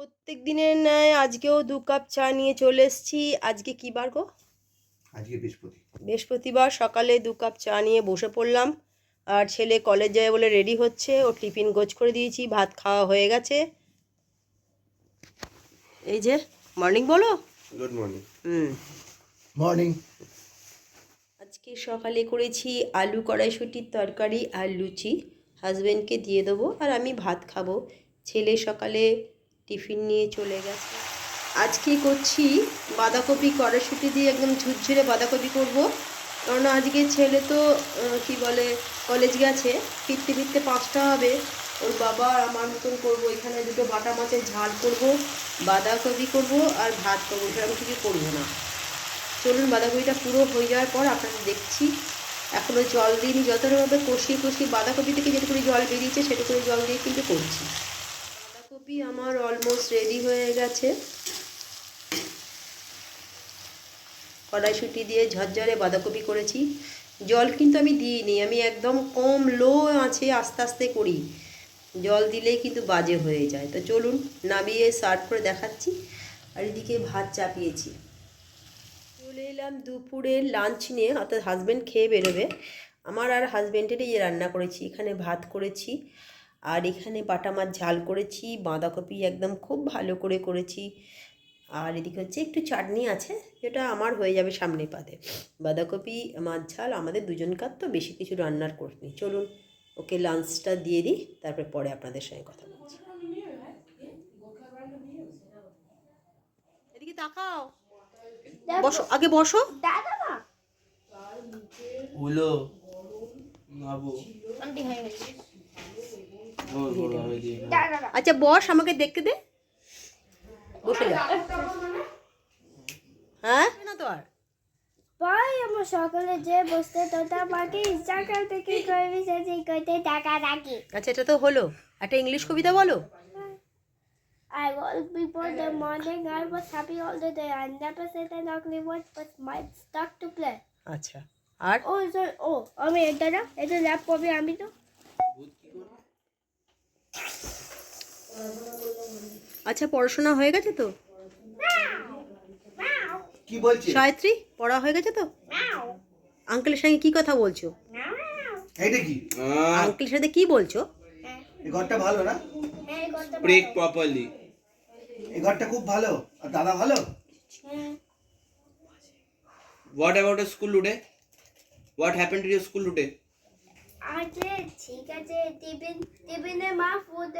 প্রত্যেক দিনের ন্যায় আজকেও 2 কাপ চা নিয়ে চলে এসেছি। আজকে কি বার গো? আজকে বৃহস্পতিবার। সকালে 2 কাপ চা নিয়ে বসে পড়লাম। আর ছেলে কলেজ যাবে বলে রেডি হচ্ছে, ও টিফিন গোছ করে দিয়েছি, ভাত খাওয়া হয়ে গেছে। এই যে মর্নিং বলো। Good morning. মর্নিং। আজকে সকালে করেছি আলু কড়াইশুঁটির তরকারি আর লুচি। হাজব্যান্ডকে দিয়ে দেবো আর আমি ভাত খাবো। ছেলে সকালে টিফিন নিয়ে চলে গেছে। আজকে করছি বাঁধাকপি কড়াইশুঁটি দিয়ে একদম ঝুরঝুরে বাঁধাকপি করব। কারণ আজকে ছেলে তো কি বলে কলেজ গেছে, ফিরতে ফিরতে 5টা হবে। ওর বাবা আর আমার মতন করবো। এখানে দুটো বাটা মাছের ঝাল করব, বাঁধাকপি করব আর ভাত করবো, সেরকম কিছু করবো না। চলুন বাঁধাকপিটা পুরো হয়ে যাওয়ার পর আপনাদের দেখছি। এখনও জল দিইনি, যতটাভাবে কষিয়ে কষিয়ে বাঁধাকপি থেকে যেটুকুনি জল বেরিয়েছে সেটুকুনি জল দিয়ে কিন্তু করছি। বাঁধাকপি আমার অলমোস্ট রেডি হয়ে গেছে। কড়াইশুঁটি দিয়ে ঝরঝরে বাঁধাকপি করেছি। জল কিন্তু আমি দিইনি, আমি একদম কম লো আঁচে আস্তে আস্তে করি। জল দিলেই কিন্তু বাজে হয়ে যায়। তো চলুন নামিয়ে সার্ভ করে দেখাচ্ছি। আর এদিকে ভাত চাপিয়েছি। চলে এলাম দুপুরের লাঞ্চ নিয়ে, অর্থাৎ হাজব্যান্ড খেয়ে বেরোবে। আমার আর হাজব্যান্ডেরই রান্না করেছি। এখানে ভাত করেছি আর এখানে বাটা মাছ ঝাল করেছি, বাঁধাকপি একদম খুব ভালো করে করেছি। আর এদিকে হচ্ছে একটু চাটনি আছে, যেটা আমার হয়ে যাবে সামনে পাতে। বাঁধাকপি মাছ ঝাল আমাদের দুজনকার, তো বেশি কিছু রান্নার করিনি। চলুন ওকে লাঞ্চটা দিয়ে দিই, তারপরে পরে আপনাদের সঙ্গে কথা বলছি। এদিকে তাকাও, বসো আগে, বসো। হলো নাবো। আচ্ছা বস, আমাকে দেখতে দে, বসে যা। হ্যাঁ না তো আর ভাই আমার সকালে যে বসতে তোতা পাখি সকাল থেকে করবি সেই করতে টাকা রাখি। আচ্ছা এটা তো হলো। একটা ইংলিশ কবিতা বলো। I woke before the morning. I was happy all the day. I never said an ugly word, but might stuck to play. আচ্ছা আর Oh, so আমি এটা ল্যাপ করবে আমি তো। আচ্ছা পড়াশোনা হয়ে গেছে তো? কি বলছিস? সায়ত্রী পড়া হয়ে গেছে তো? আঙ্কেলের সঙ্গে কি কথা বলছো? এইটা কি? আঙ্কেলের সাথে কি বলছো? এই ঘরটা ভালো না? স্প্রেক প্রপারলি। এই ঘরটা খুব ভালো। আর দাদা ভালো? What about your school today? What happened to your school today? আচ্ছা ঠিক আছে, টিফিনে মা ফুড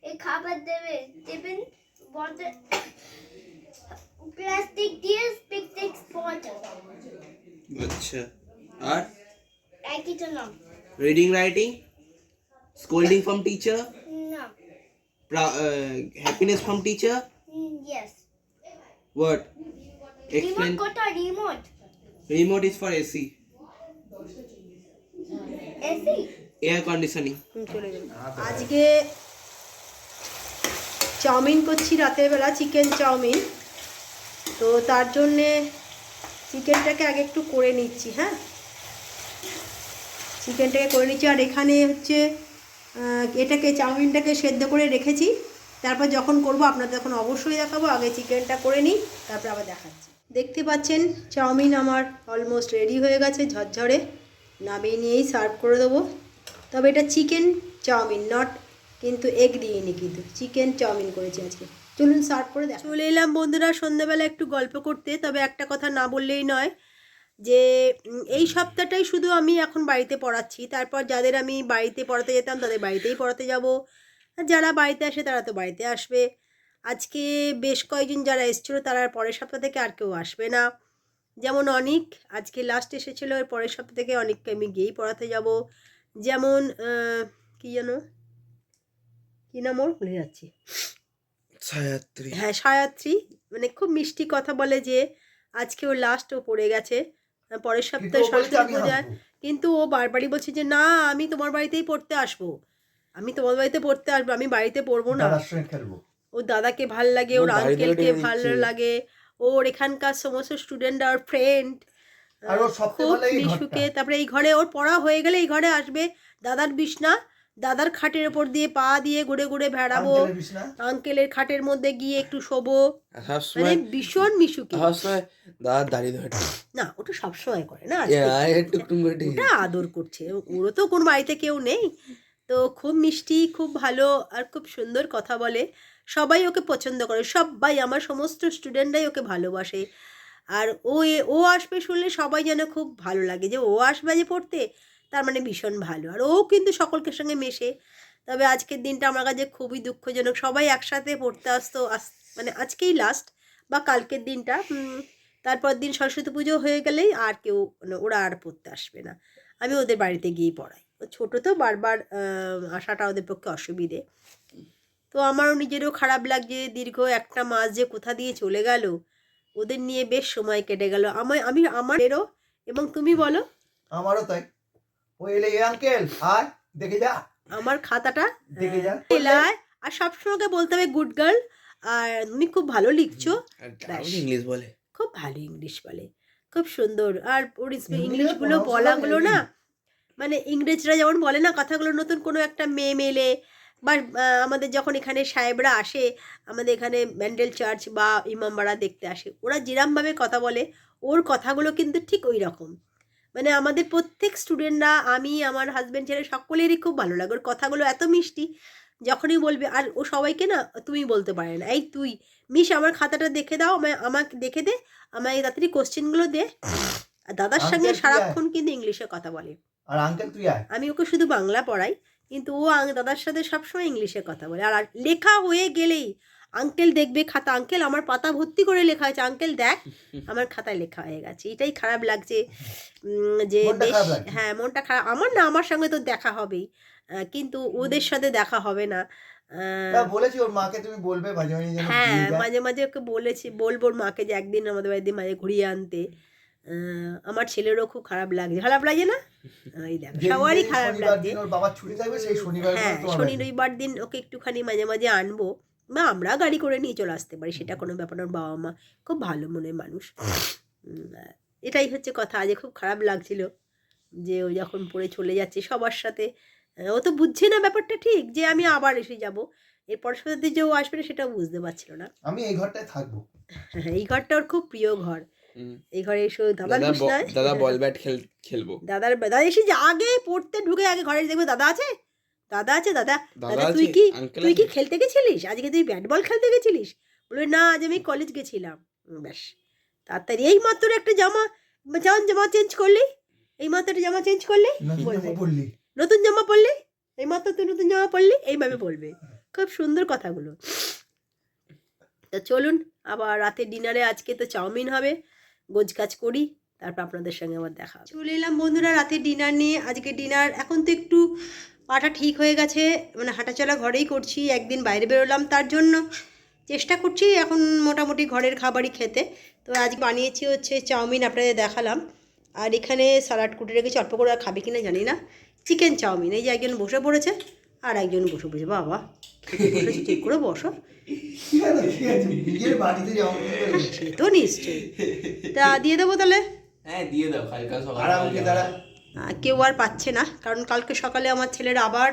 এই খাবার দেবে। টিফিন বলতে প্লাস্টিক দিয়ে পিকনিক স্পট। আচ্ছা আর একই তো না। reading writing, scolding from teacher, না। happiness from teacher. Yes. What? Explain. Remote কোথায়? Remote Remote is for AC, AC. air conditioning. চলে যাবে। আজকে চাউমিন করছি রাতের বেলা, চিকেন চাউমিন। তো তার জন্যে চিকেনটাকে আগে একটু করে নিচ্ছি। হ্যাঁ, চিকেনটাকে করে নিচ্ছি। আর এখানে হচ্ছে এটাকে চাউমিনটাকে সেদ্ধ করে রেখেছি। তারপর যখন করব আপনাদের তখন অবশ্যই দেখাবো। আগে চিকেনটা করে নিই, তারপর আবার দেখাচ্ছি। দেখতে পাচ্ছেন চাউমিন আমার অলমোস্ট রেডি হয়ে গেছে ঝরঝরে। নামিয়ে নিয়েই সার্ভ করে দেবো। তবে এটা চিকেন চাউমিন, নট কিন্তু এগ দিইনি, কিন্তু চিকেন চাউমিন করেছি আজকে। চলুন সার্ভ করে দেখা। চলে এলাম বন্ধুরা সন্ধ্যাবেলা একটু গল্প করতে। তবে একটা কথা না বললেই নয়, যে এই সপ্তাহটাই শুধু আমি এখন বাড়িতে পড়াচ্ছি। তারপর যাদের আমি বাড়িতে পড়াতে যেতাম তাদের বাড়িতেই পড়াতে যাব। যারা বাড়িতে আসে তারা তো বাড়িতে আসবে। আজকে বেশ কয়েকজন যারা এসেছিলো তারা পরের সপ্তাহ থেকে আর কেউ আসবে না। যেমন অনিক আজকে লাস্ট এসেছিলো, এর পরের সপ্তাহ থেকে অনিককে আমি গিয়েই পড়াতে যাব। যেমন কী যেন, কী নাম ওর ভুলে যাচ্ছি, সায়াত্রী। হ্যাঁ সায়াত্রী, মানে খুব মিষ্টি কথা বলে যে আজকে ও লাস্ট, ও পড়ে গেছে। পরের সপ্তাহে সরস্বতী পূজায় কিন্তু ও বারবারই বলছে যে না আমি তোমার বাড়িতেই পড়তে আসবো, আমি তোমার বাড়িতে পড়তে আসবো, আমি বাড়িতে পড়বো না। ওর দাদাকে ভাল লাগে, ওর আঙ্কেলকে ভালো লাগে, ওর এখানকার সমস্ত স্টুডেন্ট আর ফ্রেন্ড খুব মিশুকে। তারপরে এই ঘরে ওর পড়া হয়ে গেলে এই ঘরে আসবে, দাদার বিছনা দাদার খাটের ওপর দিয়ে পা দিয়ে ঘুরে ঘুরে বেড়াবো, আঙ্কেলের বিছনা আঙ্কেলের খাটের মধ্যে গিয়ে একটু শোবো, আর মানে সবসময় ভীষণ মিশুকে। সবসময় দাদার দাড়ি ধরে না ওটা সবসময় করে না, আজকে টুকটুক করে ঠিক ওটা আদর করছে, ওরও তো কোনো বাড়িতে কেউ নেই। তো খুব মিষ্টি, খুব ভালো, আর খুব সুন্দর কথা বলে, সবাই ওকে পছন্দ করে, সবাই আমার সমস্ত স্টুডেন্টরাই ওকে ভালোবাসে। আর ও আসবে শুনলে সবাই যেন খুব ভালো লাগে যে ও আসবে যে পড়তে, তার মানে ভীষণ ভালো। আর ও কিন্তু সকলকে সঙ্গে মেশে। তবে আজকের দিনটা আমার কাছে খুবই দুঃখজনক, সবাই একসাথে পড়তে আসতো, মানে আজকেই লাস্ট বা কালকের দিনটা, তারপর দিন সরস্বতী পুজো হয়ে গেলেই আর কেউ, মানে ওরা আর পড়তে আসবে না, আমি ওদের বাড়িতে গিয়েই পড়াই। ও ছোটো তো বারবার আসাটা ওদের পক্ষে অসুবিধে। তো আমারও নিজেরও খারাপ লাগছে, দীর্ঘ একটা মাস যে কোথা দিয়ে চলে গেল, ওদের নিয়ে বেশ সময় কেটে গেল। আমারও, এবং তুমি বলো। আমারও তাই। ও এলে এ আঙ্কেল আর দেখে যা, আমার খাতাটা দেখে যা। এলায়, আর সবসময় বলতে হবে গুড গার্ল, আর তুমি খুব ভালো লিখছো, আর ব্যাস। ইংলিশ বলে খুব ভালো ইংলিশ বলে, খুব সুন্দর। আর ওর ইংলিশে ইংলিশগুলো pronounce বলাগুলো হয় না, heavy। মানে ইংরেজরা যেমন বলে না কথাগুলো, নতুন কোনো একটা মেয়ে মেলে বা আমাদের যখন এখানে সাহেবরা আসে, আমাদের এখানে ম্যান্ডেল চার্চ বা ইমামবাড়া দেখতে আসে, ওরা যেরমভাবে কথা বলে, ওর কথাগুলো কিন্তু ঠিক ওই রকম। মানে আমাদের প্রত্যেক স্টুডেন্টরা, আমি, আমার হাজব্যান্ড ছেলে, সকলেরই খুব ভালো লাগে ওর কথাগুলো, এত মিষ্টি যখনই বলবে। আর ও সবাইকে না তুমি বলতে পারে না, এই তুই মিস আমার খাতাটা দেখে দাও, আমাকে দেখে দে, আমায় তাড়াতাড়ি কোশ্চেনগুলো দে। আর দাদার সঙ্গে আঙ্কেল কি সারাক্ষণ কিন্তু ইংলিশে কথা বলে। আর আঙ্কেল তুই আয়। আমি ওকে শুধু বাংলা পড়াই, কিন্তু ও দাদার সাথে সবসময় ইংলিশে কথা বলে। আর লেখা হয়ে গেলেই আঙ্কেল দেখবে খাতা, আঙ্কেল আমার পাতা ভর্তি করে লেখা হয়েছে, আঙ্কেল দেখ আমার খাতায় লেখা হয়ে গেছে। এটাই খারাপ লাগছে যে মনটা বেশ, খারাপ লাগছে। হ্যাঁ মনটা খারাপ আমার, না আমার সঙ্গে তো দেখা হবেই, কিন্তু ওদের সাথে দেখা হবে না। তা বলেছি ওর মাকে তুমি বলবে মাঝে মাঝে যেন হ্যাঁ দিয়ে যায়। মাঝে মাঝে ওকে বলবো ওর মাকে যে একদিন আমাদের বাড়িতে মাঝে ঘুরিয়ে আনতে। আমার ছেলেরও খুব খারাপ লাগছে না? এই দেখো যেদিন সবারই যেদিন খারাপ শনিবার লাগছে। দিন ওর বাবার ছুটি থাকবে সেই শনিবার হ্যাঁ তোমার শনি বাড়ি। রবিবার দিন ওকে একটুখানি মাঝে মাঝে আনবো, বা আমরা গাড়ি করে নিয়ে চলে আসতে পারি, সেটা কোনো ব্যাপার না। ওর বাবা মা খুব ভালো মনের মানুষ। এটাই হচ্ছে কথা। আজ খুব খারাপ লাগছিল যে ও যখন পড়ে চলে যাচ্ছে সবার সাথে। ও তো বুঝছে না ব্যাপারটা ঠিক, যে আমি আবার এসে যাব, এরপর সাথে যে ও আসবে না সেটাও বুঝতে পারছিল না। আমি এই ঘরটায় থাকবো। এই ঘরটা ওর খুব প্রিয় ঘর। এই ঘরে এসে দাদার বিছনায়, দাদা বল ব্যাট খেলবো। দাদা এসে যে আগে পড়তে ঢুকে আগে ঘরে দেখবে দাদা আছে, দাদা আছে, দাদা দাদা তুই আছে, কি আঙ্কেল তুই কি আছে। খেলতে গেছিলিস আজকে, তুই ব্যাট বল খেলতে গেছিলিস? বলবে না আজ আমি কলেজ গেছিলাম। ব্যাস তাড়াতাড়ি এই মাত্র একটা জামা চেঞ্জ করলি, এই মাত্র একটা জামা চেঞ্জ করলি, নতুন বলবে জামা পরলি। নতুন জামা পরলি, এই মাত্র তুই নতুন জামা পরলি, এইভাবে বলবে। খুব সুন্দর কথাগুলো। তো চলুন আবার রাতে ডিনারে, আজকে তো চাউমিন হবে, গোছগাছ করি, তারপর আপনাদের সঙ্গে আবার দেখা হবে। চলে এলাম বন্ধুরা রাতে ডিনার নিয়ে। আজকে ডিনার এখন তো একটু পাটা ঠিক হয়ে গেছে, মানে হাঁটাচলা ঘরেই করছি, একদিন বাইরে বেরোলাম, তার জন্য চেষ্টা করছি এখন মোটামুটি ঘরের খাবারই খেতে। তো আজ বানিয়েছি হচ্ছে চাউমিন, আপনাদের দেখালাম, আর এখানে স্যালাড কুটে রেখেছি, অল্প করে আর খাবে কিনা জানি না, চিকেন চাউমিন। এই যে একজন বসে পড়েছে আর একজন বসে পড়েছে, বাবা বসেছি, ঠিক করে বসো। নিজের বাড়িতে যাও। সে তো নিশ্চয়ই। তা দিয়ে দেবো তাহলে। হ্যাঁ দিয়ে দাও, কালকাল আর আমাকে দাঁড়া। কেউ আর পাচ্ছে না, কারণ কালকে সকালে আমার ছেলের আবার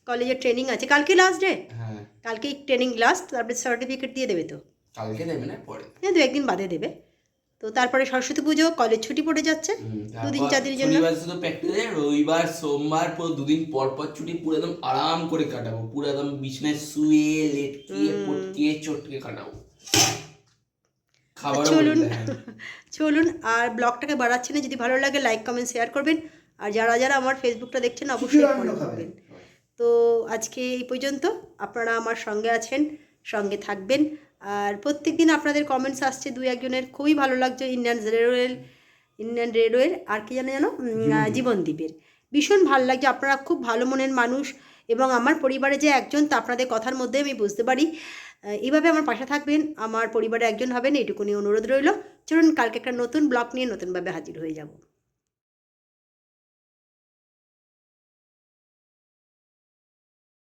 কলেজে ট্রেনিং আছে, কালকে লাস্ট ডে, হ্যাঁ কালকেই ট্রেনিং লাস্ট, তারপরে সার্টিফিকেট দিয়ে দেবে তো, কালকে দেবে না পরে। হ্যাঁ 2-1 দিন বাদে দেবে। তো তারপরে সরস্বতী পুজো, কলেজ ছুটি পড়ে যাচ্ছে 2-4 দিনের জন্য। শনিবার শুধু প্র্যাকটিস, রবিবার সোমবার পুরো 2 দিন পর পর ছুটি, পুরো একদম আরাম করে কাটাবো, পুরো একদম বিছানায় শুয়ে লেটকিয়ে পটকিয়ে চটকে কাটাবো। খাবার চলুন চলুন, আর ব্লগটাকে বাড়াচ্ছি না, যদি ভালো লাগে লাইক কমেন্ট শেয়ার করবেন, আর যারা যারা আমার ফেসবুকটা দেখছেন অবশ্যই ফলো করবেন। তো আজকে এই পর্যন্ত, আপনারা আমার সঙ্গে আছেন, সঙ্গে থাকবেন। আর প্রত্যেক দিন আপনাদের কমেন্টস আসছে 2-1 জনের, খুবই ভালো লাগছে। ইন্ডিয়ান রেলওয়ের আর কি জানো জীবনদ্বীপের, ভীষণ ভালো লাগছে। আপনারা খুব ভালো মনের মানুষ, এবং আমার পরিবারে যে একজন, তা আপনাদের কথার মধ্যে আমি বুঝতে পারি। এইভাবে আমার পাশে থাকবেন, আমার পরিবারে একজন হবেন, এইটুকুনি অনুরোধ রইল। চলুন কালকে একটা নতুন ব্লগ নিয়ে নতুনভাবে হাজির হয়ে যাব।